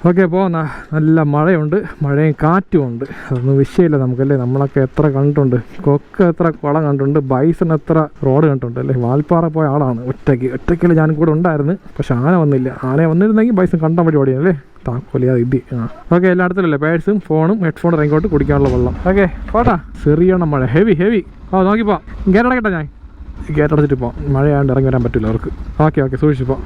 Okay പോകുന്ന നല്ല മഴയുണ്ട്, മഴയും കാറ്റും ഉണ്ട്. അതൊന്നും വിഷയമില്ല നമുക്കല്ലേ. നമ്മളൊക്കെ എത്ര കണ്ടിട്ടുണ്ട്, കൊക്ക് എത്ര കുളം കണ്ടിട്ടുണ്ട്, ബൈസൺ എത്ര റോഡ് കണ്ടിട്ടുണ്ട് അല്ലേ. വാൽപ്പാറ പോയ ആളാണ് ഒറ്റയ്ക്കല്ലേ ഞാനും കൂടെ ഉണ്ടായിരുന്നു. പക്ഷെ ആന വന്നില്ല. ആന വന്നിരുന്നെങ്കിൽ ബൈസൺ കണ്ടാൻ പരിപാടിയാണ് അല്ലേ. താക്കോലിയാതെ ഇത് ഓക്കെ. എല്ലായിടത്തുമല്ലേ പേഴ്സും ഫോണും ഹെഡ്ഫോൺ ഇറങ്ങിക്കോട്ട് കുടിക്കാനുള്ള വെള്ളം. ഓക്കെ പോട്ടാ. ചെറിയണം മഴ, ഹെവി. നോക്കിപ്പോ ഗേറ്റ് അടക്കട്ടെ. ഞാൻ ഗേറ്റ് അടച്ചിട്ട് പോകാം. മഴയാണ്ട് ഇറങ്ങി വരാൻ പറ്റില്ല അവർക്ക്. ഓക്കെ സൂക്ഷിച്ചിപ്പോ.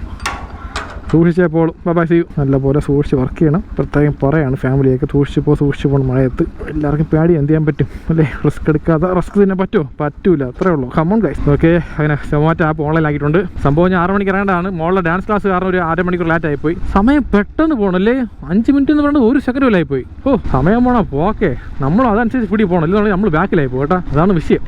സൂക്ഷിച്ചേ പോളും. Bye see you. നല്ലപോലെ സൂക്ഷിച്ച് വർക്ക് ചെയ്യണം. പ്രത്യേകം പറയാണ് ഫാമിലിയൊക്കെ സൂക്ഷിച്ച് പോകണം. മഴയത്ത് എല്ലാവർക്കും പേടി. എന്ത് ചെയ്യാൻ പറ്റും അല്ലേ. റിസ്ക് എടുക്കാതെ റിസ്ക് തന്നെ പറ്റൂല. അത്രേ ഉള്ളൂ. Come on guys. ഓക്കെ അങ്ങനെ സൊമാറ്റോ ആപ്പ് ഓൺലൈൻ ആക്കിയിട്ടുണ്ട്. സംഭവം ഞാൻ 6 മണിക്ക് ഇറങ്ങേണ്ടതാണ്. മോളുടെ ഡാൻസ് ക്ലാസ് കാരണം ഒരു 1/2 മണിക്കൂർ ലേറ്റ് ആയിപ്പോയി. സമയം പെട്ടെന്ന് പോകണല്ലേ. 5 മിനിറ്റ് എന്ന് പറഞ്ഞാൽ 1 സെക്കൻഡ് ആയിപ്പോയി. സമയം പോണോ. ഓക്കെ നമ്മൾ അതനുസരിച്ച് പിടി പോകണം. ഇല്ലെന്നുണ്ടെങ്കിൽ നമ്മൾ ബാക്കിലായി പോകും കേട്ടോ. അതാണ് വിഷയം.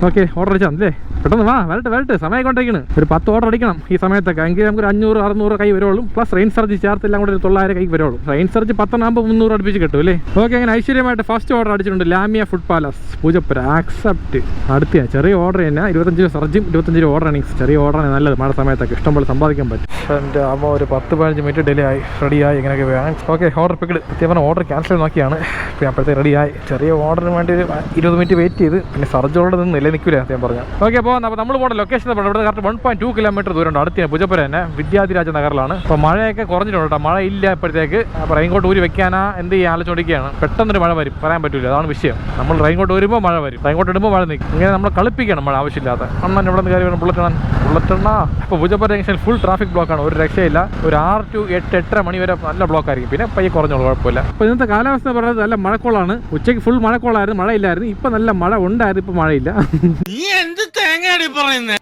ഓക്കെ ഓർഡർ അടിച്ചാൽ പെട്ടെന്ന് വരട്ടെ. സമയം കൊണ്ടിരിക്കണം. ഒരു 10 ഓർഡർ അടിക്കണം ഈ സമയത്തൊക്കെ. എങ്കിൽ നമുക്ക് 500-600 കൈ വരുള്ളൂ. പ്ലസ് റെയിൻ സർജ് ചേർത്ത് എല്ലാം കൂടെ 900 കൈ വരുള്ളൂ. റെയിൻ സർജ് 10 300 അടുപ്പിച്ച് കിട്ടും അല്ലേ. ഓക്കെ അങ്ങനെ ഐശ്വര്യമായിട്ട് ഫസ്റ്റ് ഓർഡർ അടിച്ചിട്ടുണ്ട്. ലാമിയ ഫുഡ് പാലസ് പൂജപ്പുര. ആക്സെപ്റ്റ്. അടുത്ത ചെറിയ ഓർഡർ തന്നെ 25 സർജും 25 ഓർഡർ ഏണിങ്സ്. ചെറിയ ഓർഡറാണ് നല്ലത്. മഴ സമയത്തൊക്കെ ഇഷ്ടംപോലെ സമ്പാദിക്കാൻ പറ്റും. എൻ്റെ അമ്മ ഒരു 10-15 മിനിറ്റ് ഡിലേ ആയി. റെഡിയായി ഇങ്ങനെയൊക്കെ വേണം. Okay order picked. സത്യം പറഞ്ഞാൽ ഓർഡർ ക്യാൻസൽ നോക്കിയാണ്. പിന്നെ അപ്പോഴത്തേക്ക് റെഡിയായി. ചെറിയ ഓർഡറിന് വേണ്ടി ഒരു 20 മിനിറ്റ് വെയിറ്റ് ചെയ്ത് പിന്നെ സർജ് ഓർഡർ നിന്നില്ല നിൽക്കില്ല ഞാൻ പറഞ്ഞു. ഓക്കെ അപ്പോൾ നമ്മൾ പോകുന്ന ലൊക്കേഷൻ ഇവിടെ കറക്റ്റ് 1.2 കിലോമീറ്റർ ദൂരമുണ്ട്. അടുത്ത പൂജപ്പുര തന്നെ വിദ്യാധിരാജ നഗറിലാണ്. അപ്പോൾ മഴയൊക്കെ കുറഞ്ഞിട്ടുണ്ട് കേട്ടോ. മഴ ഇല്ല ഇപ്പോഴത്തേക്ക്. അപ്പോൾ റെയിൻകോട്ട് ഊരി വെക്കാനാ എന്ത് ചെയ്യാൻ ആലോചിക്കുകയാണ്. പെട്ടെന്നൊരു മഴ വരും, പറയാൻ പറ്റില്ല. അതാണ് വിഷയം. നമ്മൾ റെയിൻകോട്ട് വരുമ്പോൾ മഴ വരും, റെയിൻകോട്ട് ഇടുമ്പോൾ മഴ നിൽക്കും. ഇങ്ങനെ നമ്മൾ കളിപ്പിക്കണം മഴ ആവശ്യമില്ലാത്ത. അണ്ണൻ ഇവിടെ നിന്ന് കയറി വേണം ബുള്ളറ്റെണ്ണ. ഇപ്പോൾ പൂജപ്പുര ജംഗ്ഷൻ ഫുൾ ട്രാഫിക് ബ്ലോക്കാണ്. ഒരു രക്ഷയില്ല. ഒരു 6 to 8-8:30 മണി വരെ നല്ല ബ്ലോക്ക് ആയിരിക്കും. പിന്നെ പയ്യെ കുറഞ്ഞോളൂ, കുഴപ്പമില്ല. അപ്പോൾ ഇന്നത്തെ കാലാവസ്ഥ പറയുന്നത് നല്ല മഴക്കോളാണ്. ഉച്ചയ്ക്ക് ഫുൾ മഴക്കോളായിരുന്നു, മഴയില്ലായിരുന്നു. ഇപ്പം നല്ല മഴ ഉണ്ടായിരുന്നു, ഇപ്പം മഴയില്ല.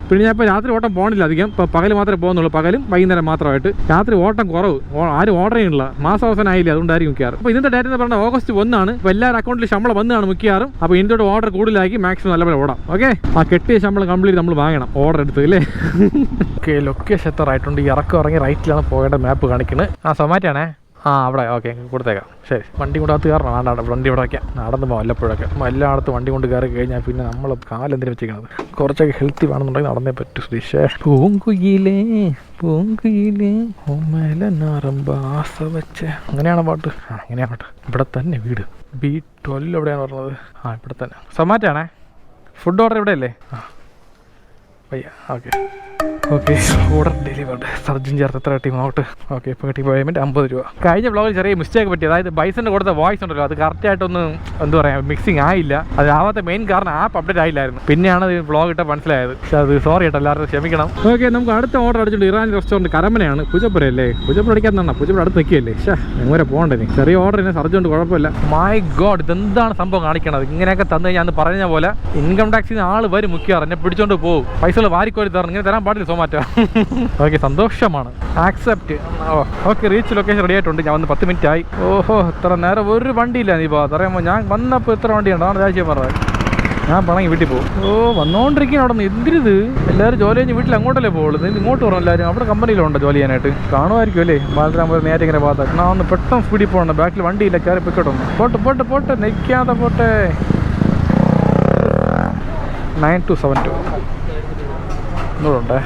പിന്നെ ഞാൻ ഇപ്പോൾ രാത്രി ഓട്ടം പോകണില്ല അധികം. ഇപ്പോൾ പകൽ മാത്രമേ പോകുന്നുള്ളൂ. പകലും വൈകുന്നേരം മാത്രമായിട്ട്. രാത്രി ഓട്ടം കുറവ്. ആരും ഓർഡർ ചെയ്യുന്നില്ല. മാസാവസാനം ആയില്ല, അതുകൊണ്ടായിരിക്കും മിക്കാറും. അപ്പോൾ ഇന്നത്തെ ഡേറ്റ് എന്ന് പറഞ്ഞാൽ August 1 ആണ്. ഇപ്പോൾ എല്ലാവരും അക്കൗണ്ടിൽ ശമ്പളം വന്നാണ് മിക്കാറും. അപ്പോൾ ഇതിൻ്റെ ഓർഡർ കൂടുതലാക്കി മാക്സിമം നല്ലപോലെ ഓടാം. ഓക്കെ ആ കെട്ടിയ ശമ്പളം കംപ്ലീറ്റ് നമ്മൾ വാങ്ങണം ഓർഡർ എടുത്ത് അല്ലേ. ഓക്കെ ലൊക്കേഷൻ എത്ര ആയിട്ടുണ്ട്. ഈ ഇറക്കം ഇറങ്ങി റൈറ്റിലാണ് പോകേണ്ട മാപ്പ് കാണിക്കുന്നത്. സൊമാറ്റോ ആണേ. അവിടെ ഓക്കെ കൊടുത്തേക്കാം. ശരി വണ്ടി കൊണ്ടകത്ത് കയറണം. വണ്ടി ഇവിടെ വയ്ക്കാം. നടന്നു പോകാം വല്ലപ്പോഴൊക്കെ. എല്ലായിടത്തും വണ്ടി കൊണ്ട് കയറി കഴിഞ്ഞാൽ പിന്നെ നമ്മൾ കാലെന്തിനു വെച്ചിരിക്കുന്നത്. കുറച്ചൊക്കെ ഹെൽത്തി വേണമെന്നുണ്ടെങ്കിൽ നടന്നേ പറ്റൂ. സുധീഷേ പൂങ്കുയിലേ ആസ വെച്ച് അങ്ങനെയാണ് പാട്ട്. അങ്ങനെയാണ് പാട്ട്. ഇവിടെ തന്നെ വീട്. B12 എവിടെയാണ് പറഞ്ഞത്? ഇവിടെ തന്നെ. സൊമാറ്റോ ആണേ. ഫുഡ് ഓർഡർ ഇവിടെ അല്ലേ? Okay order delivered. സർജൻ ചേർത്ത് എത്ര കിട്ടി നോട്ട്. ഓക്കെ ഇപ്പോൾ കിട്ടി പേയ്മെൻറ്റ് 50 രൂപ. കഴിഞ്ഞ ബ്ലോഗിൽ ചെറിയ മിസ്റ്റേക്ക് പറ്റി. അതായത് ബൈസൻ്റെ കൊടുത്ത വോയിസ് ഉണ്ടല്ലോ, അത് കറക്റ്റായിട്ടൊന്നും എന്താ പറയുക മിക്സിങ് ആയില്ല. അതാവാത്ത മെയിൻ കാരണം ആപ്പ് അപ്ഡേറ്റ് ആയില്ലായിരുന്നു. പിന്നെയാണ് ഈ വ്ളോഗ് ഇട്ട് മനസ്സിലായത്. പക്ഷേ അത് സോറി കേട്ടോ, എല്ലാവരും ക്ഷമിക്കണം. ഓക്കെ നമുക്ക് അടുത്ത ഓർഡർ അടിച്ചിട്ടുണ്ട്. ഇറാനി റെസ്റ്റോറൻറ്റ് കരമനയാണ്. പൂജപ്പുര അല്ലേ. പൂജപ്പുര അടിക്കാത്തതാണ്. പൂജപ്പുര അടുത്ത് നിൽക്കുകയല്ലേ. എങ്ങനെ പോകണ്ടേ. ചെറിയ ഓർഡർ തന്നെ സർജ് കൊണ്ട് കുഴപ്പമില്ല. മൈ ഗോഡ് ഇതെന്താണ് സംഭവം കാണിക്കണത്. ഇങ്ങനെയൊക്കെ തന്നു കഴിഞ്ഞാൽ അന്ന് പറഞ്ഞ പോലെ ഇൻകം ടാക്സിന് ആൾ വരും മുഖ്യമാർ എന്നെ പിടിച്ചോണ്ട് പോകും. പൈസകൾ വാരിക്കോരി തരണം. ഇങ്ങനെ തരാൻ പാടില്ല സൊമാറ്റോ. ഓക്കെ സന്തോഷമാണ്. Accept. Okay reach location ready ആയിട്ടുണ്ട്. ഞാൻ വന്ന് 10 മിനിറ്റ് ആയി. ഓഹോ ഇത്ര നേരം ഒരു വണ്ടിയില്ല. നീ പറയുമ്പോൾ ഞാൻ വന്നപ്പോൾ ഇത്ര വണ്ടിയുണ്ട്. അതാണ് രാജ്യം പറഞ്ഞത്. ഞാൻ പണങ്ങി വീട്ടിൽ പോകും. വന്നുകൊണ്ടിരിക്കുകയാണ് അവിടെ നിന്ന്. എന്തിരിത് എല്ലാവരും ജോലി കഴിഞ്ഞ് വീട്ടിൽ അങ്ങോട്ടല്ലേ പോകുള്ളൂ. നീ ഇങ്ങോട്ട് പറഞ്ഞു. എല്ലാവരും അവിടെ കമ്പനിയിലുണ്ടോ ജോലി ചെയ്യാനായിട്ട്? കാണുമായിരിക്കും അല്ലേ. ബാലരാമപുരം നേരെ ഇങ്ങനെ ഭാഗത്ത്. ഞാൻ ഒന്ന് പെട്ടെന്ന് സ്പീഡിൽ പോകണം. ബാക്കിൽ വണ്ടിയില്ല. കയറി പൊയ്ക്കോട്ടെ. പോട്ടെ നിൽക്കാതെ പോട്ടെ. 9272 ഒന്നുകൂടെ.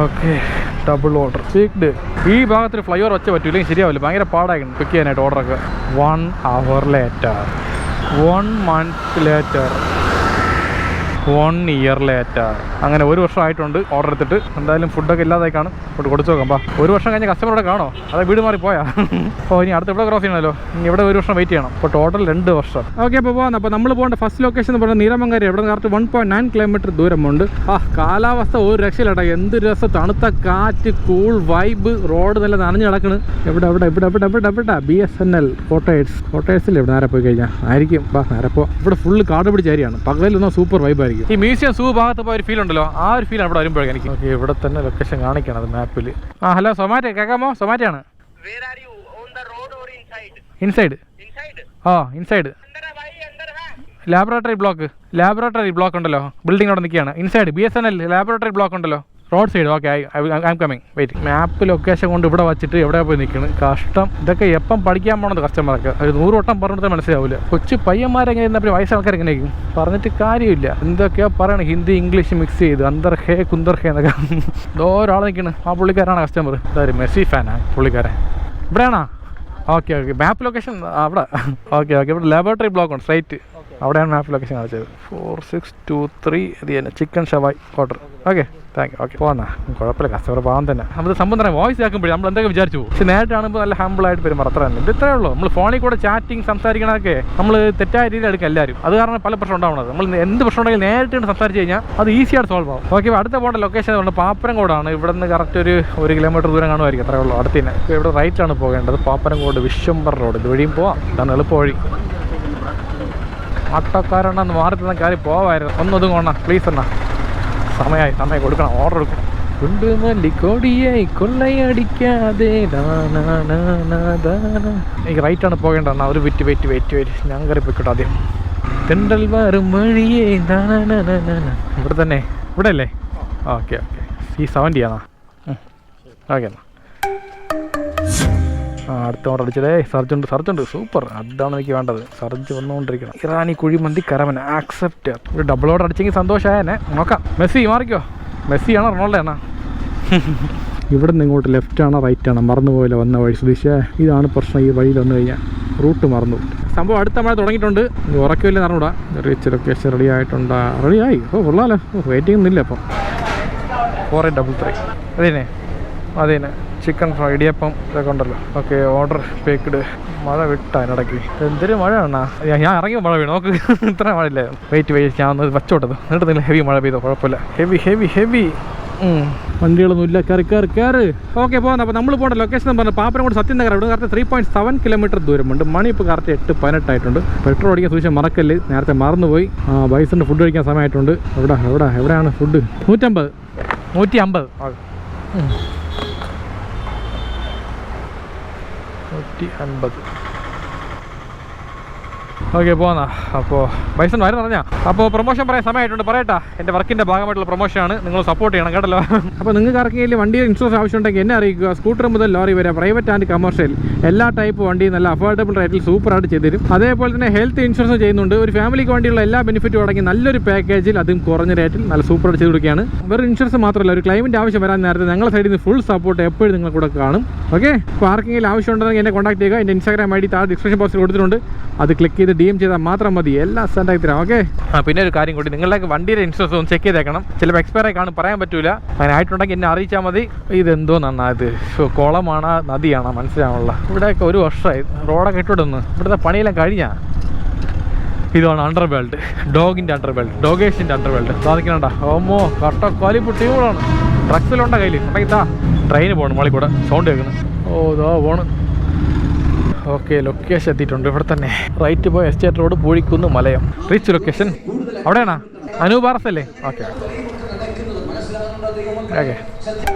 Okay double order picked. ഈ ഭാഗത്തൊരു ഫ്ലൈ ഓവർ വെച്ച പറ്റൂല്ലെങ്കിൽ ശരിയാവില്ല. ഭയങ്കര പാടായിരുന്നു പിക്ക് ചെയ്യാനായിട്ട് ഓർഡറൊക്കെ. 1 hour later, 1 month later, 1 year later. അങ്ങനെ 1 വർഷം ആയിട്ടുണ്ട് ഓർഡർ എടുത്തിട്ട്. എന്തായാലും ഫുഡൊക്കെ ഇല്ലാതായി കാണും. ഫുഡ് കൊടുത്തു നോക്കാം. 1 വർഷം കഴിഞ്ഞ കസ്റ്റമറോടെ കാണോ? അതെ വീട് മാറി പോയാ. ഇനി അടുത്ത ഇവിടെ ക്രോസ് ചെയ്യണമല്ലോ. ഇനി ഇവിടെ 1 വർഷം വെയിറ്റ് ചെയ്യണം. അപ്പോൾ ടോട്ടൽ 2 വർഷം. ഓക്കെ അപ്പോൾ പോകാം. അപ്പോൾ നമ്മൾ പോകേണ്ട ഫസ്റ്റ് ലൊക്കേഷൻ എന്ന് പറഞ്ഞാൽ നീലമംഗാരി. ഇവിടെ നിന്ന് കറക്റ്റ് 1.9 കിലോമീറ്റർ ദൂരമുണ്ട്. കാലാവസ്ഥ ഒരു രക്ഷയില്ലാട്ടോ. എന്ത് രസം. തണുത്ത കാറ്റ്, കൂൾ വൈബ്. റോഡ് നല്ല നനഞ്ഞ് കിടക്കണ്. എവിടെ BSNL കോട്ടേഴ്സിൽ ഇവിടെ നേരെ പോയി കഴിഞ്ഞാൽ ആയിരിക്കും. നേരെ പോവാം. ഇവിടെ ഫുള്ള് കാട് പിടിച്ച ഏരിയയാണ്. പകലൊന്നും സൂപ്പർ വൈബായിരിക്കും. ഈ മ്യൂസിയം സൂ ഭാഗത്ത് പോയ ഒരു ഫീൽ ഉണ്ടല്ലോ, ആ ഒരു ഫീലാണ് ഇവിടെ വരുമ്പോഴേക്കും എനിക്ക്. ഓക്കെ ഇവിടെ തന്നെ ലൊക്കേഷൻ കാണിക്കണം അത് മാപ്പിൽ. ഹലോ സൊമാറ്റോ കേൾക്കാമോ? സൊമാറ്റോ ആണ്. ഇൻസൈഡ്. ഇൻസൈഡ് ലാബറട്ടറി ബ്ലോക്ക് ഉണ്ടല്ലോ. ബിൽഡിംഗ് അവിടെ നിൽക്കുകയാണ്. ഇൻസൈഡ് BSNL ലാബറട്ടറി ബ്ലോക്ക് ഉണ്ടല്ലോ. Road side okay I am coming wait. Map location കൊണ്ട് ഇവിടെ വെച്ചിട്ട് എവിടെ പോയി നിൽക്കണം, കഷ്ടം. ഇതൊക്കെ എപ്പം പഠിക്കാൻ പോണത് കസ്റ്റമർക്ക്, ഒരു 100 വട്ടം പറഞ്ഞിട്ട് മനസ്സിലാവില്ല. കൊച്ചു പയ്യന്മാരെങ്ങനെ ഇരുന്നപ്പോൾ വയസ്സ് ആൾക്കാർ എങ്ങനെയായിരിക്കും, പറഞ്ഞിട്ട് കാര്യമില്ല. എന്തൊക്കെയാ പറയണം, ഹിന്ദി ഇംഗ്ലീഷ് മിക്സ് ചെയ്ത് അന്തർ ഹേ കുന്തർ ഹേ എന്നൊക്കെ. ഒരാൾ നിൽക്കണം, ആ പുള്ളിക്കാരാണ് കസ്റ്റമർ. ഇതാരും മെസ്സി ഫാനാണ് പുള്ളിക്കാരൻ. ഇവിടെയാണോ? ഓക്കെ ഓക്കെ, മാപ്പ് ലൊക്കേഷൻ അവിടെ. ഓക്കെ ഓക്കെ, ഇവിടെ ലാബോറട്ടറി ബ്ലോക്ക് ഉണ്ട് സ്ട്രൈറ്റ്, അവിടെയാണ് മാപ്പ് ലൊക്കേഷൻ കാണിച്ചത്. 4623 ഇത് തന്നെ chicken shawaya order. Okay thank you. Okay പോന്നാ, കുഴപ്പമില്ല, കസ്റ്റമർ പാവം തന്നെ. നമുക്ക് സംബന്ധം പറയാം, വോയിസ് ആക്കുമ്പോഴേ നമ്മൾ എന്തൊക്കെ വിചാരിച്ചു പോകും. പക്ഷേ നേരിട്ട് കാണുമ്പോൾ നല്ല ഹംബിളായിട്ട് പെരുമാറും, അത്ര തന്നെ. ഇത് ഇത്രയേ ഉള്ളൂ. നമ്മൾ ഫോണിൽ കൂടെ ചാറ്റിങ് സംസാരിക്കണതൊക്കെ നമ്മൾ തെറ്റായ രീതിയിൽ എടുക്കും എല്ലാവരും. അത് കാരണം പല പ്രശ്നം ഉണ്ടാവുന്നത്. നമ്മൾ എന്ത് പ്രശ്നം ഉണ്ടെങ്കിൽ നേരിട്ട് സംസാരിച്ച് കഴിഞ്ഞാൽ അത് ഈസിയായിട്ട് സോൾവ് ആവും. ഓക്കെ, അടുത്ത പോകേണ്ട ലൊക്കേഷൻ കൊണ്ട് പാപ്പനംകോടാണ്. ഇവിടെ നിന്ന് കറക്റ്റ് ഒരു 1 കിലോമീറ്റർ ദൂരം കാണുമായിരിക്കും, അത്രയേ ഉള്ളൂ, അടുത്ത് തന്നെ. ഇപ്പോൾ ഇവിടെ റൈറ്റാണ് പോകേണ്ടത്, പാപ്പനംകോട് വിശ്വംബർ റോഡ്. ഇത് വഴിയും പോവാം, ഇതാണ് എളുപ്പ വഴി. ആട്ടോക്കാരെണ്ണം മാറി തന്ന കാര്യം പോവായിരുന്നു. ഒന്നതും കൊണ്ടാ പ്ലീസ് എന്നാ, സമയം കൊടുക്കണം, ഓർഡർ എടുക്കും. കൊണ്ടുമല്ലിക്കൊടിയായി കൊള്ളയടിക്കാതെ എനിക്ക് റൈറ്റാണ് പോകേണ്ടത്. ഒരു വെയിറ്റ് ഞാൻ കയറി പോയിക്കോട്ടെ ആദ്യം. തെണ്ടൽ വരും വഴിയേ ഇവിടെ തന്നെ, ഇവിടെ അല്ലേ? ഓക്കെ ഓക്കെ, C70 ആണോ? ഓക്കെ എന്നാ അടുത്ത ഓർഡർ അടിച്ചതേ. സർജുണ്ട് സൂപ്പർ, അതാണ് എനിക്ക് വേണ്ടത്. സർജ് വന്നുകൊണ്ടിരിക്കണം. ഇറാനി കുഴിമന്തി കരമന ആക്സെപ്റ്റ്. ഒരു ഡബിൾ ഓർഡർ അടിച്ചെങ്കിൽ സന്തോഷമായേനെ. നോക്കാം. മെസ്സി മാറിക്കോ, മെസ്സിയാണോ റൊണാൾഡോ ആണോ? ഇവിടെ നിന്ന് ഇങ്ങോട്ട് ലെഫ്റ്റ് ആണോ റൈറ്റ് ആണോ മറന്നുപോയല്ലോ വന്ന വഴി. സുധീഷേ, ഇതാണ് പ്രശ്നം, ഈ വഴിയിൽ വന്നു കഴിഞ്ഞാൽ റൂട്ട് മറന്നു. സംഭവം അടുത്ത മഴ തുടങ്ങിയിട്ടുണ്ട്, ഉറക്കമില്ല നടന്നൂടാ. റീച്ച് ലൊക്കേഷൻ റെഡി ആയിട്ടുണ്ടാ? റെഡിയായി. കൊള്ളാലോ, വെയിറ്റിംഗ് ഒന്നുമില്ല അപ്പം. 4833 അതേനെ ചിക്കൻ ഫ്രൈ, ഇടിയപ്പം ഇതൊക്കെ ഉണ്ടല്ലോ. Okay order picked. മഴ വിട്ട അതിനിടയ്ക്ക് എന്തൊരു മഴയാണ്. ഞാൻ ഇറങ്ങിയ മഴ വീണു, നോക്ക് ഇത്ര മഴയില്ല. വെയിറ്റ് ഞാൻ ഒന്ന് വച്ചോട്ടത് എന്നിട്ട് ഹെവി മഴ പെയ്തോ, കുഴപ്പമില്ല. ഹെവി വണ്ടികളൊന്നും ഇല്ല, കയറ്. ഓക്കെ പോകുന്നത്. അപ്പോൾ നമ്മൾ പോകേണ്ട ലൊക്കേഷൻ എന്ന് പറഞ്ഞാൽ പാപ്പനംകോട് സത്യനഗർ. ഇവിടെ കറക്റ്റ് 3.7 കിലോമീറ്റർ ദൂരമുണ്ട്. മണി ഇപ്പോൾ കറക്റ്റ് 8:18 ആയിട്ടുണ്ട്. പെട്രോൾ അടിക്കാൻ സൂക്ഷിച്ച് മറക്കല്ല്, നേരത്തെ മറന്നുപോയി. ബൈസൻ്റെ ഫുഡ് കഴിക്കാൻ സമയമായിട്ടുണ്ട്. എവിടെയാണ് ഫുഡ്? 150. ഓക്കെ പോന്നാ. അപ്പോൾ ബൈസൺ വരും പറഞ്ഞാൽ. അപ്പോൾ പ്രൊമോഷൻ പറയാൻ സമയമായിട്ടുണ്ട്, പറയട്ടാ. എൻ്റെ വർക്കിൻ്റെ ഭാഗമായിട്ടുള്ള പ്രൊമോഷനാണ്, നിങ്ങൾ സപ്പോർട്ട് ചെയ്യണം കേട്ടല്ലോ. അപ്പോൾ നിങ്ങൾക്ക് ആർക്കെങ്കിൽ വണ്ടി ഇൻഷുറൻസ് ആവശ്യമുണ്ടെങ്കിൽ എന്നെ അറിയിക്കുക. സ്കൂട്ടർ മുതൽ ലോറി വരെ, പ്രൈവറ്റ് ആൻഡ് കമേഴ്ഷ്യൽ എല്ലാ ടൈപ്പ് വണ്ടിയും നല്ല അഫോർഡബിൾ റേറ്റിൽ സൂപ്പറായിട്ട് ചെയ്തുതരും. അതേപോലെ തന്നെ ഹെൽത്ത് ഇൻഷുറൻസ് ചെയ്യുന്നുണ്ട്. ഒരു ഫാമിലിക്ക് വേണ്ടിയുള്ള എല്ലാ ബെനിഫിറ്റും അടങ്ങി നല്ലൊരു പാക്കേജിൽ, അതും കുറഞ്ഞ റേറ്റിൽ നല്ല സൂപ്പറായിട്ട് ചെയ്ത് കൊടുക്കുകയാണ്. വെറും ഇൻഷുറൻസ് മാത്രമല്ല, ഒരു ക്ലൈമിൻ്റെ ആവശ്യം വരാൻ നേരത്തെ ഞങ്ങളുടെ സൈഡിൽ നിന്ന് ഫുൾ സപ്പോർട്ട് എപ്പോഴും നിങ്ങൾ കൂടെ കാണും. ഓക്കെ, അപ്പോൾ ആർക്കെങ്കിലും ആവശ്യമുണ്ടെങ്കിൽ എന്നെ കോൺടാക്ട് ചെയ്യുക. എൻ്റെ ഇൻസ്റ്റാഗ്രാം ID താഴെ ഡിസ്ക്രിപ്ഷൻ ബോക്സിൽ കൊടുത്തിട്ടുണ്ട്, അത് ക്ലിക്ക് ചെയ്ത് DM ചെയ്താൽ മാത്രം മതി, എല്ലാം സെൻഡാക്കി തരാം. ഓക്കെ, പിന്നെ ഒരു കാര്യം കൂടി, നിങ്ങളുടെ വണ്ടിയുടെ ഇൻഷുറൻസ് ഒന്ന് ചെക്ക് ചെയ്തേക്കണം. ചിലപ്പോൾ എക്സ്പയർ ആയി കാണും, പറയാൻ പറ്റില്ല. അങ്ങനെ ആയിട്ടുണ്ടെങ്കിൽ എന്നെ അറിയിച്ചാൽ മതി. ഇതെന്തോ നന്നായത്, കുളമാണോ നദിയാണോ മനസ്സിലാവുള്ള. ഇവിടെയൊക്കെ 1 വർഷമായി റോഡൊക്കെ ഇട്ടിടുന്നു. ഇവിടുത്തെ പണിയെല്ലാം കഴിഞ്ഞാൽ. ഇതാണ് അണ്ടർ ബെൽറ്റ്, ഡോഗിൻ്റെ അണ്ടർ ബെൽറ്റ്, ഡോഗേഷിൻ്റെ അണ്ടർ ബെൽറ്റ് സാധിക്കണണ്ട. ഓമോ കട്ട ക്വാലിറ്റി ടീമുകളാണ്. ട്രക്സിലുണ്ട കയ്യിൽ ഉണ്ടെങ്കിൽ താ. ട്രെയിന് പോകണം, മളി കൂടെ സൗണ്ട് കേൾക്കുന്നു. ഇതാ പോണ്. ഓക്കെ, ലൊക്കേഷൻ എത്തിയിട്ടുണ്ട്. ഇവിടെ തന്നെ റൈറ്റ് പോയി എസ്റ്റേറ്റ് റോഡ്, പൂഴിക്കുന്ന് മലയം. റീച്ച് ലൊക്കേഷൻ അവിടെയാണോ? അനൂപാർസ് അല്ലേ?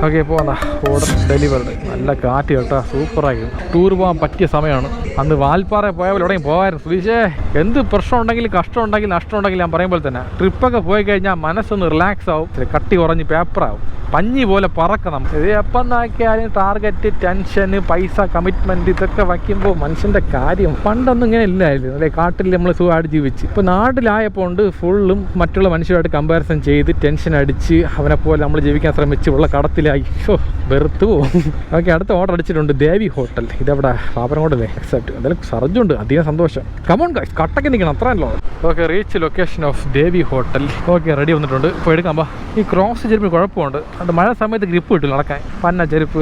ഓക്കെ പോന്നാ. Order delivered. നല്ല കാറ്റ് കേട്ടോ, സൂപ്പറായി. ടൂർ പോകാൻ പറ്റിയ സമയമാണ്. അന്ന് വാൽപ്പാറ പോയാൽ എവിടെയും പോകാമായിരുന്നു. സുധീഷേ, എന്ത് പ്രശ്നം ഉണ്ടെങ്കിലും കഷ്ടം ഉണ്ടെങ്കിലും നഷ്ടം ഉണ്ടെങ്കിലും ഞാൻ പറയുമ്പോൾ തന്നെ ട്രിപ്പൊക്കെ പോയി കഴിഞ്ഞാൽ മനസ്സൊന്ന് റിലാക്സ് ആവും, കട്ടി കുറഞ്ഞ് പേപ്പറാവും, പഞ്ഞി പോലെ പറക്കണം. ഇത് എപ്പം നോക്കിയാലും ടാർഗറ്റ്, ടെൻഷന്, പൈസ, കമ്മിറ്റ്മെൻറ്റ് ഇതൊക്കെ വയ്ക്കുമ്പോൾ മനുഷ്യൻ്റെ കാര്യം പണ്ടൊന്നും ഇങ്ങനെ ഇല്ലായിരുന്നു അല്ലേ. കാട്ടിൽ നമ്മൾ സുഖമായിട്ട് ജീവിച്ച്. ഇപ്പോൾ നാട്ടിലായപ്പോൾ ഉണ്ട് ഫുള്ളും മറ്റുള്ള മനുഷ്യരുമായിട്ട് കമ്പാരിസൺ ചെയ്ത് ടെൻഷൻ അടിച്ച് അവനെ പോലെ നമ്മൾ ജീവിക്കാൻ ശ്രമിച്ച് ഉള്ള കടത്തിലായി. വെറുത്തു പോകും. ഓക്കെ, അടുത്ത ഓർഡർ അടിച്ചിട്ടുണ്ട്. ദേവി ഹോട്ടൽ. ഇതെവിടെ? പാപ്പനംകോടല്ലേ? എക്സാക്ട്. എന്തായാലും സർജുണ്ട്, അധികം സന്തോഷം. കമോൺ ഗൈസ്, കട്ടക്ക് നിൽക്കണം, അത്രയല്ലോ. Okay, reach location of Devi hotel. Okay, ready വന്നിട്ടുണ്ട്. ഇപ്പോൾ എടുക്കാം. ഈ ക്രോസ് ചെരുപ്പിന് കുഴപ്പമുണ്ട്, അത് മഴ സമയത്ത് ഗ്രിപ്പ് കിട്ടില്ല നടക്കാൻ. പന്ന ചെരുപ്പ്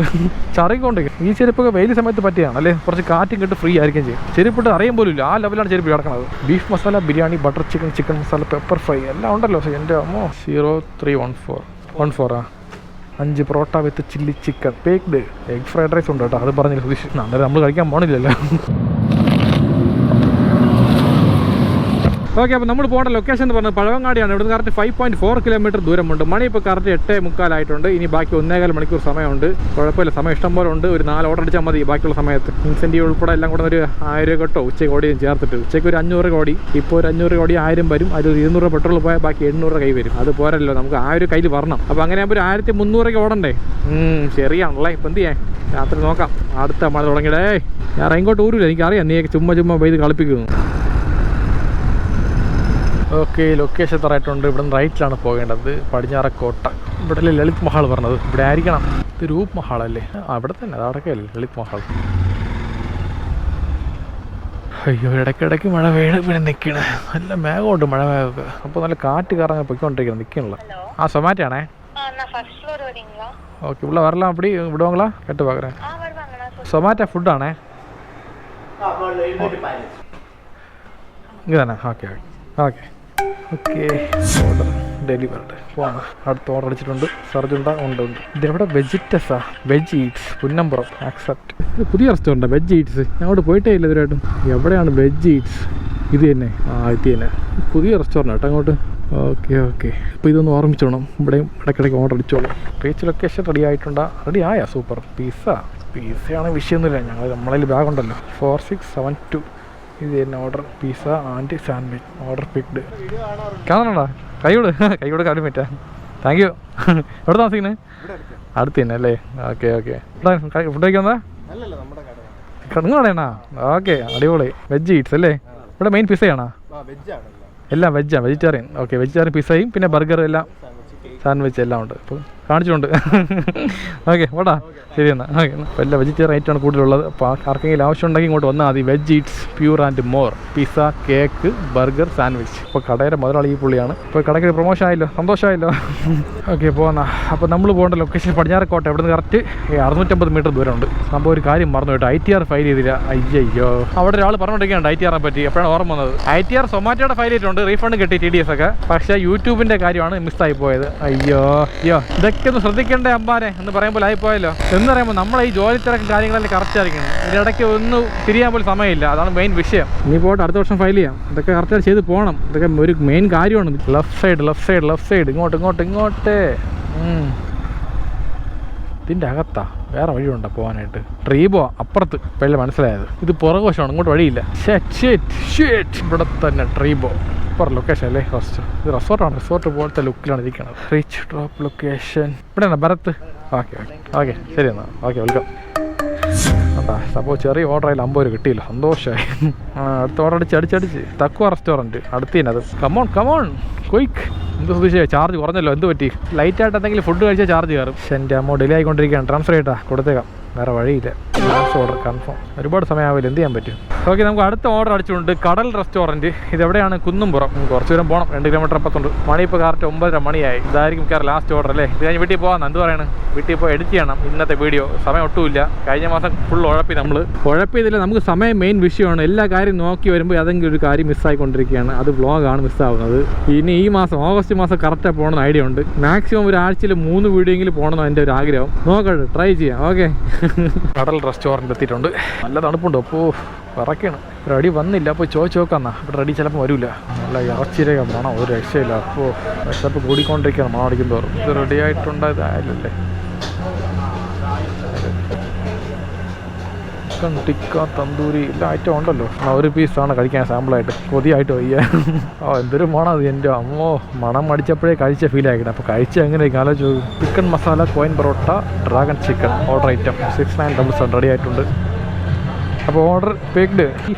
ചറിക്കൊണ്ട്. ഈ ചെരുപ്പൊക്കെ വെയിൽ സമയത്ത് പറ്റിയാണ് അല്ലേ, കുറച്ച് കാറ്റും കിട്ട് ഫ്രീ ആയിരിക്കും ചെയ്യും. ചെരുപ്പിട്ട് അറിയാൻ പോലും ഇല്ല, ആ ലെവലാണ് ചെരുപ്പ് കിടക്കുന്നത്. Beef masala, biryani, butter chicken, chicken masala, pepper fry എല്ലാം ഉണ്ടല്ലോ. എൻ്റെ അമ്മോ. 0314 5 parotta with chilli chicken, packed egg fried rice ഉണ്ട് കേട്ടോ. അത് പറഞ്ഞില്ല സുധീഷ്, അന്നേരം നമ്മൾ കഴിക്കാൻ പോണില്ലല്ലോ. ഓക്കെ, അപ്പോൾ നമ്മൾ പോകേണ്ട ലൊക്കേഷൻ എന്ന് പറഞ്ഞത് പഴവങ്ങാടിയാണ്. ഇവിടുന്ന് കറക്റ്റ് 5.4 കിലോമീറ്റർ ദൂരമുണ്ട്. മണി ഇപ്പോൾ കറക്റ്റ് 8:45 ഇനി ബാക്കി 1.25 മണിക്കൂർ സമയമുണ്ട്. കുഴപ്പമില്ല, സമയം ഇഷ്ടം പോലെ ഉണ്ട്. ഒരു 4 ഓർഡർ അടിച്ചാൽ മതി ബാക്കിയുള്ള സമയത്ത്. ഇൻസെൻറ്റീവ് ഉൾപ്പെടെ എല്ലാം കൂടെ ഒരു 1000 കേട്ടോ ഉച്ചയ്ക്ക് ഓടിയും ചേർത്തിട്ട്. ഉച്ചയ്ക്ക് ഒരു 500 കോടി, ഇപ്പോൾ ഒരു 500 കോടി 1000 വരും. അത് 200 പെട്രോൾ പോയാൽ ബാക്കി 800 കൈ വരും. അത് പോരല്ലോ, നമുക്ക് ആ ഒരു കയ്യിൽ വരണം. അപ്പോൾ അങ്ങനെ ആകുമ്പോൾ ഒരു 1300 ഓടണ്ടേ? ശരിയാണല്ലേ. ഇപ്പം എന്ത് ചെയ്യാൻ, രാത്രി നോക്കാം. അടുത്ത മഴ തുടങ്ങിയിടേ. ഞാൻ റെയിൻകോട്ട് ഊരില്ല, എനിക്കറിയാം നീ ചുമ്മാ പെയ്ത് കളിപ്പിക്കുന്നു. Okay, location എത്രയായിട്ടുണ്ട്. ഇവിടെ നിന്ന് റൈറ്റിലാണ് പോകേണ്ടത്. പടിഞ്ഞാറക്കോട്ട. ഇവിടെ അല്ലേ ലളിത് മഹാൾ പറഞ്ഞത്? ഇവിടെ ആയിരിക്കണം. ഇത് രൂപ് മഹാളല്ലേ? അവിടെ തന്നെ, അത് അവിടെയൊക്കെ അല്ലേ ലളിത് മഹാൾ. അയ്യോ, ഇടയ്ക്കിടയ്ക്ക് മഴ വീണ് നിൽക്കണേ. നല്ല മേഘമുണ്ട്, മഴ മേഘമൊക്കെ. അപ്പോൾ നല്ല കാറ്റ് കറങ്ങി പൊയ്ക്കൊണ്ടിരിക്കണം, നിൽക്കണില്ല. ആ സൊമാറ്റോ ആണേ. ஓகே, உள்ள வரலாம். அப்படி விடுவாங்களா? கேட்டு பார்க்குறேன். சொமாட்டோ ஃபுட் ஆனே இங்கே தானே? Okay okay okay, order delivered. പോകാം. അടുത്ത ഓർഡർ അടിച്ചിട്ടുണ്ട്. സർജുണ്ട ഉണ്ട്. ഇതെവിടെ? വെജിറ്റസാ? Veg eats Punnampuram. ആക്സെപ്റ്റ്. ഇത് പുതിയ റെസ്റ്റോറൻറ്റാണ് വെജ് ഈറ്റ്സ്. ഞാൻ അങ്ങോട്ട് പോയിട്ടേ ഇല്ല ഇതുവരായിട്ടും. എവിടെയാണ് വെജ് ഈറ്റ്സ്? ഇത് തന്നെ. ഇത് തന്നെ പുതിയ റെസ്റ്റോറൻറ്റ് കേട്ടോ അങ്ങോട്ട്. ഓക്കെ ഓക്കെ, അപ്പോൾ ഇതൊന്ന് ഓർമ്മിച്ചോണം. ഇവിടെയും ഇടയ്ക്കിടയ്ക്ക് ഓർഡർ അടിച്ചോളൂ. റീച്ച് ലൊക്കേഷൻ റെഡി ആയിട്ടുണ്ടോ? റെഡി ആയാ? സൂപ്പർ. പിസ്സയാണ് വിഷയമൊന്നുമില്ല. നമ്മളതിൽ ബാഗുണ്ടല്ലോ. 4672. ഇത് തന്നെ order. Pizza and sandwich. Order picked. കാണണോടാ? കൈയോട് കാര്യം പറ്റാ. Thank you. എവിടെ താമസിക്കുന്നത്? അടുത്ത് തന്നെ അല്ലേ? Okay okay. ഫുഡ് കഴിക്കുന്നതാ? കടന്നു കടയണാ? ഓക്കെ, അടിപൊളി. വെജ് ഈറ്റ്സ് അല്ലേ? ഇവിടെ മെയിൻ പിസ്സയാണോ? എല്ലാം വെജാണ്, വെജിറ്റേറിയൻ. ഓക്കെ, വെജിറ്റേറിയൻ പിസ്സയും പിന്നെ ബർഗർ എല്ലാം, സാൻഡ്വിച്ച് എല്ലാം ഉണ്ട്. അപ്പോൾ കാണിച്ചുകൊണ്ട്. ഓക്കെ ഓടാ, ശരി എന്നാൽ. ഓക്കെ, അപ്പോൾ എല്ലാ വെജിറ്റേറിയൻ ഐറ്റമാണ് കൂടുതലുള്ളത്. അപ്പോൾ ആർക്കെങ്കിലും ആവശ്യമുണ്ടെങ്കിൽ ഇങ്ങോട്ട് വന്നാൽ മതി. Veg Eats pure and more. Pizza, cake, burger, sandwich. ഇപ്പോൾ കടയുടെ മുതലാളി ഈ പുള്ളിയാണ്. ഇപ്പോൾ കടയ്ക്ക് പ്രൊമോഷൻ ആയല്ലോ, സന്തോഷമായല്ലോ. ഓക്കെ, പോകുന്ന. അപ്പോൾ നമ്മൾ പോകേണ്ട ലൊക്കേഷൻ പടിഞ്ഞാറക്കോട്ട. ഇവിടെ നിന്ന് കറക്റ്റ് 650 മീറ്റർ ദൂരമുണ്ട്. സംഭവം ഒരു കാര്യം മറന്നു കേട്ടോ, ITR ഫയൽ ചെയ്തില്ല. അയ്യോ, അവിടെ ഒരാൾ പറഞ്ഞുകൊണ്ടിരിക്കുകയാണ് ITR പറ്റി. എപ്പോഴാണ് ഓർമ്മ വന്നത്? ITR സൊമാറ്റോയുടെ ഫയൽ ചെയ്തിട്ടുണ്ട്, റീഫണ്ട് കിട്ടി TDS ഒക്കെ. പക്ഷേ യൂട്യൂബിൻ്റെ കാര്യമാണ് മിസ്സായി പോയത്. അയ്യോ ഇതൊക്കെ ഒന്ന് ശ്രദ്ധിക്കേണ്ടേ അമ്പാനെ എന്ന് പറയുമ്പോൾ ആയിപ്പോയല്ലോ. എന്ന് പറയുമ്പോൾ നമ്മളെ ഈ ജോലി തിരക്കും കാര്യങ്ങളെല്ലാം കറക്റ്റ് ആയിരിക്കണം. ഇതിനിടയ്ക്ക് ഒന്നും തിരിയാൻ പോലും സമയമില്ല. അതാണ് മെയിൻ വിഷയം. ഇനി പോയിട്ട് അടുത്ത വർഷം ഫയൽ ചെയ്യാം. ഇതൊക്കെ കറക്റ്റായിട്ട് ചെയ്ത് പോകണം. ഇതൊക്കെ ഒരു മെയിൻ കാര്യമാണ്. ലെഫ്റ്റ് സൈഡ് ഇങ്ങോട്ട്. ഇതിൻ്റെ അകത്താ വേറെ വഴിയുണ്ടോ പോകാനായിട്ട്? ട്രീബോ അപ്പുറത്ത്. ഇപ്പോഴല്ലേ മനസ്സിലായത്. ഇത് പുറകുവശമാണ്, ഇങ്ങോട്ട് വഴിയില്ല. ഇവിടെ തന്നെ ട്രീബോ. ലൊക്കേഷൻ അല്ലേ? ഇത് റിസോർട്ടാണ്. റിസോർട്ട് പോലത്തെ ലുക്കിലാണ് ഇരിക്കുന്നത്. റീച്ച് ഡ്രോപ്പ് ലൊക്കേഷൻ ഇവിടെയാണ് ഭരത്ത്. ഓക്കെ ശരി എന്നാൽ. Okay, welcome. സപ്പോസ് ചെറിയ ഓർഡർ ആയാലും 50 രൂപ കിട്ടിയില്ല, സന്തോഷമായി. അടുത്ത ഓർഡർ അടിച്ച് തക്കുവ റെസ്റ്റോറൻറ്റ് അടുത്ത് തന്നെ. അത് കമോൺ ക്വിക്ക്. എന്ത് സുധീഷേ, ചാർജ് കുറഞ്ഞല്ലോ, എന്ത് പറ്റി? ലൈറ്റായിട്ട് എന്തെങ്കിലും ഫുഡ് കഴിച്ചാൽ ചാർജ് കയറും. പക്ഷേ എൻ്റെ ഡിലേ ആയിക്കൊണ്ടിരിക്കുകയാണ്. ട്രാൻസ്ഫർ ചെയ്യട്ടാ, കൊടുത്തേക്കാം. വേറെ വഴിയില്ല. Last order confirm. ഒരുപാട് സമയമാവില്ല, എന്ത് ചെയ്യാൻ പറ്റും? ഓക്കെ, നമുക്ക് അടുത്ത ഓർഡർ അടിച്ചിട്ടുണ്ട്. കടൽ റെസ്റ്റോറൻറ്റ്. ഇതെവിടെയാണ്? കുന്നുംപുറം. കുറച്ച് ദൂരം പോകണം, 2 കിലോമീറ്റർ അപ്പത്തുണ്ട്. മണി ഇപ്പോൾ കറക്റ്റ് 9:30 മണിയായി. ഇതായിരിക്കും മിക്കവാറും ലാസ്റ്റ് ഓർഡർ അല്ലേ? ഇത് കഴിഞ്ഞ് വീട്ടിൽ പോകാൻ എന്ത് പറയണം? വീട്ടിൽ പോയി എഡിറ്റ് ചെയ്യണം ഇന്നത്തെ വീഡിയോ. സമയം ഒട്ടുമില്ല. കഴിഞ്ഞ മാസം ഫുൾ ഉഴപ്പിയതില്ല. നമുക്ക് സമയം മെയിൻ വിഷയമാണ്. എല്ലാ കാര്യം നോക്കി വരുമ്പോൾ ഏതെങ്കിലും ഒരു കാര്യം മിസ്സായിക്കൊണ്ടിരിക്കുകയാണ്. അത് വ്ളോഗാണ് മിസ്സാവുന്നത്. ഇനി ഈ മാസം ഓഗസ്റ്റ് മാസം കറക്റ്റായി പോകണമെന്ന് ഐഡിയ ഉണ്ട്. മാക്സിമം ഒരു ആഴ്ചയിൽ 3 വീഡിയോയെങ്കിലും പോകണമെന്ന് എൻ്റെ ഒരു ആഗ്രഹം. നോക്കട്ടെ, ട്രൈ ചെയ്യാം. ഓക്കെ, കടൽ റെസ്റ്റോറൻറ്റ് എത്തിയിട്ടുണ്ട്. നല്ല തണുപ്പുണ്ട്. അപ്പോൾ വിറയ്ക്കാണ്. റെഡി വന്നില്ല. അപ്പോൾ ചോദിച്ചു നോക്കാന്നാ. ഇവിടെ റെഡി ചിലപ്പോൾ വരില്ല. നല്ല ഇറച്ചിരക മണം, ഒരു രക്ഷയില്ല. അപ്പോൾ വിശപ്പ് കൂടിക്കൊണ്ടിരിക്കുകയാണ് മണം അടിക്കും തോറും. ഇത് റെഡി ആയിട്ടുണ്ടായതായാലല്ലേ? ചിക്കൻ ടിക്ക, തന്തൂരി എല്ലാ ഐറ്റം ഉണ്ടല്ലോ. ഒരു പീസാണ് കഴിക്കാൻ സാമ്പിളായിട്ട്. കൊതിയായിട്ട് വയ്യ. എന്തൊരു മണം അത്. എൻ്റെ അമ്മോ, മണം അടിച്ചപ്പോഴേ കഴിച്ച ഫീൽ ആയിക്കണം. അപ്പോൾ കഴിച്ച എങ്ങനെയൊക്കെ ആലോചിച്ചു. Chicken masala, coin parotta, dragon chicken order item 6977 ready ആയിട്ടുണ്ട്. അപ്പോൾ ഓർഡർ പേക്ഡ്.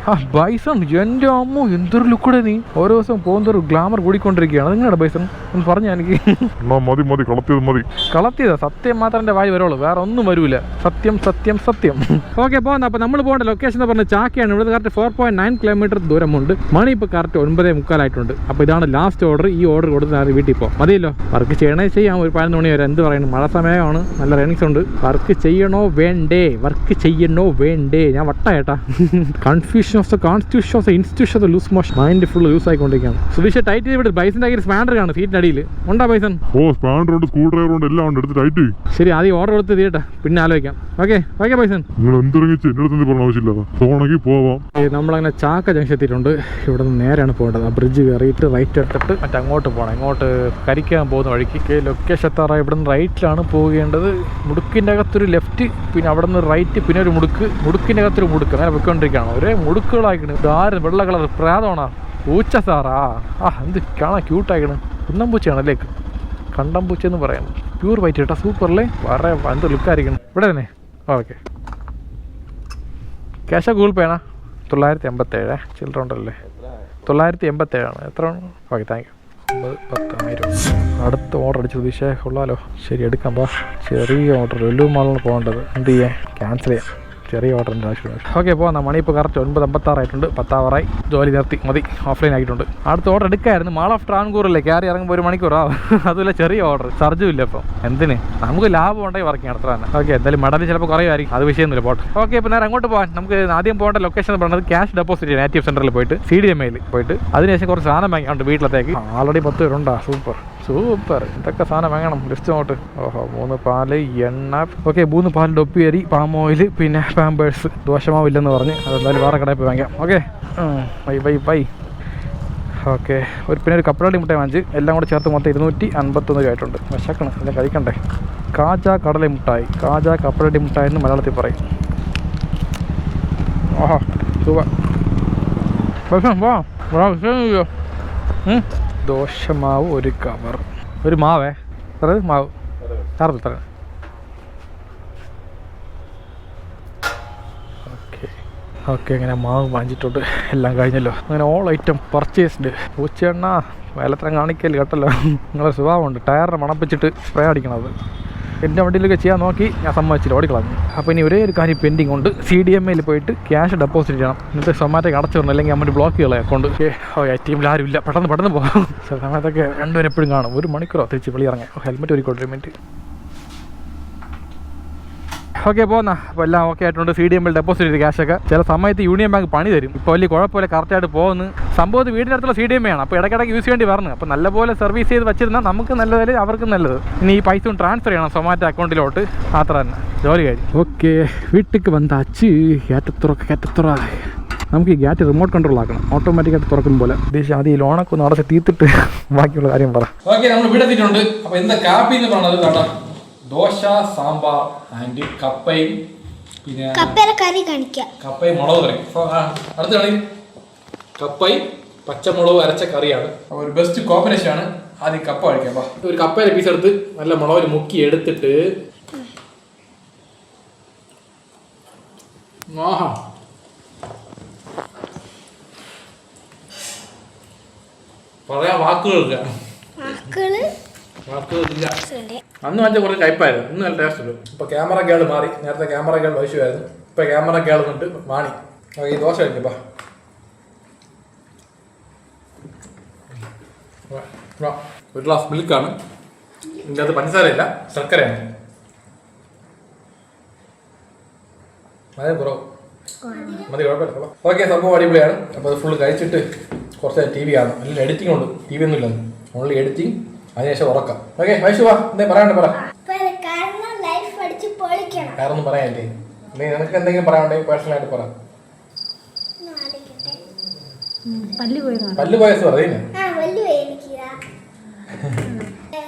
ബൈസൺ, എൻ്റെ അമ്മോ എന്തൊരു ലുക്കൂടെ. നീ ഓരോ ദിവസം പോകുന്നൊരു ഗ്ലാമർ കൂടിക്കൊണ്ടിരിക്കുകയാണ്. നിങ്ങളുടെ ബൈസൺ ഒന്ന് പറഞ്ഞാൽ എനിക്ക്. മതി കളത്തിയതാ. സത്യം മാത്രം എൻ്റെ വായി വരുള്ളൂ, വേറെ ഒന്നും വരൂല. സത്യം. ഓക്കെ, പോകുന്ന. അപ്പോൾ നമ്മൾ പോകേണ്ട ലൊക്കേഷൻ എന്ന് പറഞ്ഞാൽ ചാക്കയാണ്. ഇവിടെ കറക്റ്റ് 4.9 കിലോമീറ്റർ ദൂരമുണ്ട്. മണി ഇപ്പോൾ കറക്റ്റ് 9:45 അപ്പോൾ ഇതാണ് ലാസ്റ്റ് ഓർഡർ. ഈ ഓർഡർ കൊടുത്ത് വീട്ടിൽ ഇപ്പോൾ മതിയല്ലോ. വർക്ക് ചെയ്യണേ ചെയ്യാം. ഒരു 11 മണി വരെ. എന്ത് പറയുന്നു, മഴ സമയമാണ്, നല്ല റേണിങ്സ് ഉണ്ട്. വർക്ക് ചെയ്യണോ വേണ്ടേ? ഞാൻ വട്ടായി confusion of the constitution of the institution of the loose motion. Mind full loose ആയിക്കൊണ്ടിരിക്കുകയാണ്. സുധീഷ് ടൈറ്റ് ചെയ്ത് വിട്ട് ബൈസിൻ്റെ കയ്യിൽ സ്പാൻഡർ കാണും സീറ്റിൻ്റെ അടിയിൽ ഉണ്ടാ പൈസ. ഓ സ്പാൻഡറുണ്ട്, സ്ക്രൂ ഡ്രൈവറുണ്ട്, എല്ലാം ഉണ്ട്. എടുത്ത് ടൈറ്റ്. ശരി, ആദ്യം ഓർഡർ കൊടുത്ത് തീരട്ടെ, പിന്നെ ആലോചിക്കാം. ഓക്കെ ഓക്കെ പൈസ. നിങ്ങൾ എന്തിറങ്ങിച്ച് എൻ്റെ അടുത്ത് പറഞ്ഞ ആവശ്യമില്ല, പോകണമെങ്കിൽ പോവാം. നമ്മളങ്ങനെ ചാക്ക ജംഗ്ഷൻ എത്തിയിട്ടുണ്ട്. ഇവിടെ നിന്ന് നേരെയാണ് പോകേണ്ടത്. ആ ബ്രിഡ്ജ് കയറിയിട്ട് റൈറ്റ് എടുത്തിട്ട് മറ്റേ അങ്ങോട്ട് പോകണം. ഇങ്ങോട്ട് കരിക്കാൻ പോകുന്ന വഴിക്ക് ലൊക്കേഷൻ എത്താറായി. ഇവിടെ നിന്ന് റൈറ്റിലാണ് പോകേണ്ടത്. മുടുക്കിൻ്റെ അകത്തൊരു ലെഫ്റ്റ്, പിന്നെ അവിടെ നിന്ന് റൈറ്റ്, പിന്നെ ഒരു മുടുക്കിൻ്റെ അകത്തൊരു മുടുക്ക്. അങ്ങനെ പോയിക്കൊണ്ടിരിക്കുകയാണ്. ഒരേ മുടുക്കുകളായിക്കണ്. ഇത് ആര് വെള്ള കളർ പ്രാതമാണോ? പൂച്ച സാറാ. എന്ത് കാണാൻ ക്യൂട്ടായിക്കണ്. കുന്നം പൂച്ചയാണല്ലേ, കണ്ടം പൂച്ച എന്ന് പറയാം. പ്യൂർ വൈറ്റ് കേട്ടോ, സൂപ്പറല്ലേ. വേറെ എന്ത് ലുക്കായിരിക്കണം. ഇവിടെ തന്നെ. ഓക്കെ, ക്യാഷാ ഗൂഗിൾ പേ ആണോ? 987 ചില്ലറ ഉണ്ടല്ലേ. 987 എത്ര? Okay, thank you. 10,000. അടുത്ത ഓർഡർ അടിച്ചത് വിഷയം കൊള്ളാലോ. ശരി, എടുക്കാം. പാ, ചെറിയ ഓർഡർ ലുലു മാളിലാണ് പോകേണ്ടത്. എന്ത് ചെയ്യാൻ, ക്യാൻസൽ ചെയ്യാം. ചെറിയ ഓർഡറിൻ്റെ ആവശ്യമില്ല. ഓക്കെ, പോകാം. മണി ഇപ്പോൾ കറക്റ്റ് 9:56 ആയിട്ടുണ്ട്. 10 ആവറായി. ജോലി നിർത്തി, മതി. ഓഫ്ലൈൻ ആക്കിയിട്ടുണ്ട്. അടുത്ത ഓർഡർ എടുക്കായിരുന്നു. മാൾ ഓഫ് ട്രാൻകൂറല്ലേ, കയറി ഇറങ്ങുമ്പോൾ 1 മണിക്കൂറാവും. അതുപോലെ ചെറിയ ഓർഡർ, ചാർജും ഇല്ല. അപ്പം എന്തിന്, നമുക്ക് ലാഭം ഉണ്ടെങ്കിൽ വർക്കിംഗ് നടത്താൻ തന്നെ. ഓക്കെ, എന്തായാലും മെഡൽ ചിലപ്പോൾ കുറയുമായിരിക്കും, അത് വിഷയമൊന്നുമില്ല. പോട്ടെ. ഓക്കെ, ഇപ്പോൾ നേരെ അങ്ങോട്ട് പോകാൻ. നമുക്ക് ആദ്യം പോകേണ്ട ലൊക്കേഷൻ എന്ന് പറയുന്നത് ക്യാഷ് ഡെപ്പോസിറ്റ് നേറ്റീവ് സെൻറ്ററിൽ പോയിട്ട് CDMAയിൽ പോയിട്ട് അതിനുശേഷം കുറച്ച് സാധനം വാങ്ങിക്കാണ്ട് വീട്ടിലത്തേക്ക്. ആൾറെഡി 10 പേരുണ്ടാ. സൂപ്പർ. ഇതൊക്കെ സാധനം വാങ്ങണം. ലിസ്റ്റ് അങ്ങോട്ട്. ഓഹോ, 3 പാല്, എണ്ണ. ഓക്കെ, 3 പാൽ, ഡൊപ്പിയരി, പാം ഓയിൽ, പിന്നെ പാമ്പേഴ്സ്. ദോഷമാവില്ലെന്ന് പറഞ്ഞ് അതെന്തായാലും വേറെ കടയിൽ പോയി വാങ്ങിക്കാം. Okay, by. ഓക്കെ, പിന്നെ ഒരു കപ്പലണ്ടി മുട്ട വാങ്ങിച്ച് എല്ലാം കൂടെ ചേർത്ത് മൊത്തം 251 രൂപ ആയിട്ടുണ്ട്. വിശക്കണം, എല്ലാം കഴിക്കണ്ടേ. കാജ കടല മുട്ടായി, കാജ കപ്പലണ്ടി മുട്ടായി എന്ന് മലയാളത്തിൽ പറയും. ഓഹോ, സൂപ്പർ. ദോശമാവ് 1 കവർ. ഒരു മാവേ എത്ര? മാവ് എത്ര? ഓക്കെ, അങ്ങനെ മാവ് വാങ്ങിച്ചിട്ടുണ്ട്. എല്ലാം കഴിഞ്ഞല്ലോ. അങ്ങനെ ഓൾ ഐറ്റം പർച്ചേസ്ഡ്. പൂച്ചെണ്ണ വേലത്തരം കാണിക്കൽ കേട്ടല്ലോ. നിങ്ങളെ സ്വഭാവമുണ്ട്. ടയറിനെ മണപ്പിച്ചിട്ട് സ്പ്രേ അടിക്കണത്. എൻ്റെ വണ്ടിയിലൊക്കെ ചെയ്യാൻ നോക്കി, ഞാൻ സമ്മതിച്ചില്ല, ഓടിക്കളഞ്ഞു. അപ്പോൾ ഇനി ഒരേ ഒരു കാര്യം പെൻഡിങ് ഉണ്ട്. CDMAയിൽ പോയിട്ട് ക്യാഷ് ഡെപ്പോസിറ്റ് ചെയ്യണം. എന്നിട്ട് സൊമാറ്റോക്ക് അടച്ചു വരണം, അല്ലെങ്കിൽ അമ്മ ബ്ലോക്ക് ചെയ്യണം അക്കൗണ്ട്. ടീമിൽ ആരും ഇല്ല. പെട്ടെന്ന് പോകാം. ചില സമയത്തൊക്കെ രണ്ടുപേരും എപ്പോഴും കാണും. 1 മണിക്കൂറോ തിരിച്ച് വെളി ഇറങ്ങാം. Helmet ഒരുക്കോട്ടെ, 1 minute. ഓക്കെ, പോകുന്ന. അപ്പോൾ എല്ലാം ഓക്കെ ആയിട്ടുണ്ട്. CDMAയിൽ ഡെപ്പോസിറ്റ് ചെയ്ത് ക്യാഷൊക്കെ. ചില സമയത്ത് യൂണിയൻ ബാങ്ക് പണി തരും. ഇപ്പോൾ വലിയ കുഴപ്പമില്ല, കറക്റ്റായിട്ട് പോകുന്നു. സംഭവത്ത് വീടിനടുത്തുള്ള CDMA ആണ്. അപ്പോൾ ഇടയ്ക്കിടയ്ക്ക് യൂസ് ചെയ്യേണ്ടി പറഞ്ഞു. അപ്പോൾ നല്ലപോലെ സർവീസ് ചെയ്ത് വെച്ചിരുന്നാൽ നമുക്ക് നല്ലതല്ലേ, അവർക്ക് നല്ലത്. ഇനി ഈ പൈസ ട്രാൻസ്ഫർ ചെയ്യണം സൊമാറ്റോ അക്കൗണ്ടിലോട്ട്. അത്ര തന്നെ ജോലി കാര്യം. ഓക്കെ, വീട്ടിലേക്ക് വന്നാച്ച് കയറ്റത്തുറ. നമുക്ക് ഈ ഗാറ്റ് റിമോട്ട് കൺട്രോൾ ആക്കണം, ഓട്ടോമാറ്റിക്കായിട്ട് തുറക്കും പോലെ. ഉദ്ദേശിച്ച് ആദ്യം ഈ ലോണൊക്കെ ഒന്ന് അടച്ച് തീർത്തിട്ട് ബാക്കിയുള്ള കാര്യം പറ. ഓക്കെ, നമ്മൾ ഇവിടെ എത്തിയിട്ടുണ്ട്. അപ്പോൾ എന്താ കാപ്പി എന്ന് പറഞ്ഞത് കേട്ടോ? ദോശ, സാമ്പാർ ആൻഡ് കപ്പയും, പിന്നെ കപ്പയും മുളക് കറി. അടുത്ത കളി കപ്പയും പച്ചമുളക് അരച്ച കറിയാണ്. അപ്പോൾ ഒരു ബെസ്റ്റ് കോമ്പിനേഷൻ ആണ്. ആദ്യം കപ്പ കഴിക്കാം. ഒരു കപ്പയുടെ പീസ് എടുത്ത് നല്ല മുളകിൽ മുക്കി എടുത്തിട്ട് പറയാൻ വാക്കുകളില്ല. അന്ന് വാങ്ങിച്ച കുറച്ച് കയ്പായിരുന്നു, ഇന്ന് നല്ല ടേസ്റ്റ് ഉണ്ട്. ഇപ്പൊ ക്യാമറ കേൾ മാറി. നേരത്തെ ക്യാമറ കേൾ വൈശുവായിരുന്നു, ഇപ്പൊ ക്യാമറ കേൾ കൊണ്ട് മാണി. ഈ ദോശ കഴിക്കപ്പാ. ഒരു ഗ്ലാസ് മിൽക്കാണ്. ഇതിൻ്റെ അത് പഞ്ചസാരയില്ല, ശർക്കരയാണ്. അതെ, കുറവ് മതി, കുഴപ്പമില്ല. ഓക്കെ, സംഭവം അടിപൊളിയാണ്. അപ്പോൾ അത് ഫുള്ള് കഴിച്ചിട്ട് കുറച്ച് TV കാണും. അല്ലെങ്കിൽ എഡിറ്റിംഗ് ഉണ്ട്, TV ഒന്നും ഇല്ല, ഓൺലി എഡിറ്റിംഗ്. അതിനുശേഷം ഉറക്കാം. ഓക്കെ, വൈശുവാ, എന്തേ പറയാണ്ട് പറ. വേറൊന്നും പറയാനില്ലേ? നിനക്ക് എന്തെങ്കിലും പറയാനുണ്ടെങ്കിൽ പേഴ്സണലായിട്ട് പറ. പല്ല് പോയസ് പറയുന്നേ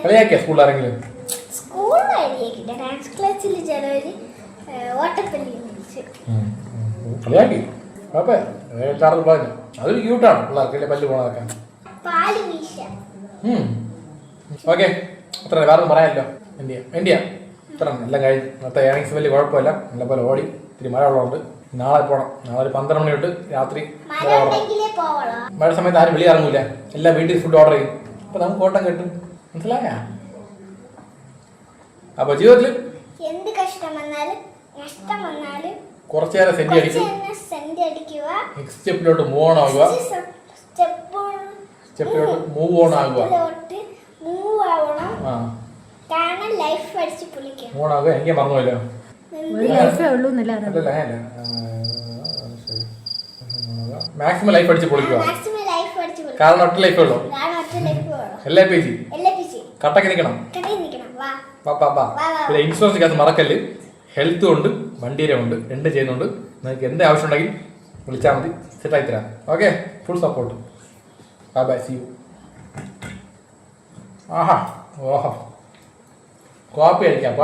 കളിയാക്കിയ സ്കൂളിലാരെങ്കിലും? കളിയാക്കി അതൊരു ക്യൂട്ടാണ് പിള്ളേർക്ക് പല്ല് പോണതൊക്കെ. ഓക്കെ, അത്ര വേറൊന്നും പറയാനല്ലോ. ഇന്ത്യ ഇത്ര എല്ലാം കഴിഞ്ഞു. ഇന്നത്തെ ഏണിങ്സ് വലിയ കുഴപ്പമില്ല, നല്ലപോലെ ഓടി. ഇത്തിരി മഴ ഉള്ളതുകൊണ്ട് നാളെ പോകണം. നാളെ ഒരു 12 മണി തൊട്ട് രാത്രി മഴ സമയത്ത് ആരും വെളി ഇറങ്ങൂല, എല്ലാം വീട്ടിൽ ഫുഡ് ഓർഡർ ചെയ്യും. അപ്പൊ നമുക്ക് ഓട്ടം കിട്ടും, മനസ്സിലായ? അപ്പൊ ജീവിതത്തിൽ എന്ത് കഷ്ടം വന്നാലും നഷ്ടം വന്നാലും കുറച്ചു നേരം സെന്റ് അടിക്കുക, നെക്സ്റ്റ് സ്റ്റെപ്പിലോട്ട് മൂവ് ഓൺ ആകുക, സ്റ്റെപ്പിലോട്ട് മൂവ് ഓൺ ആകുക. മൂണാകുക. എനിക്ക് മറന്നുപോയല്ലോ, മാക്സിമം ലൈഫ് അടിച്ച് പൊളിക്കുക. കാരണം ഒറ്റ ലൈഫേ ഉള്ളൂ. LAPG കട്ടക്ക് നിൽക്കണം. പിന്നെ ഇൻഷുറൻസ് മറക്കല്ല്. ഹെൽത്തും ഉണ്ട് വണ്ടിയിലും ഉണ്ട്, രണ്ടും ചെയ്യുന്നുണ്ട്. നിങ്ങൾക്ക് എന്ത് ആവശ്യം ഉണ്ടെങ്കിൽ വിളിച്ചാൽ മതി, സെറ്റായി തരാം. Okay, full support. Bye, see you. ആഹാ, ഓഹോ, കോപ്പി അടിക്കാം.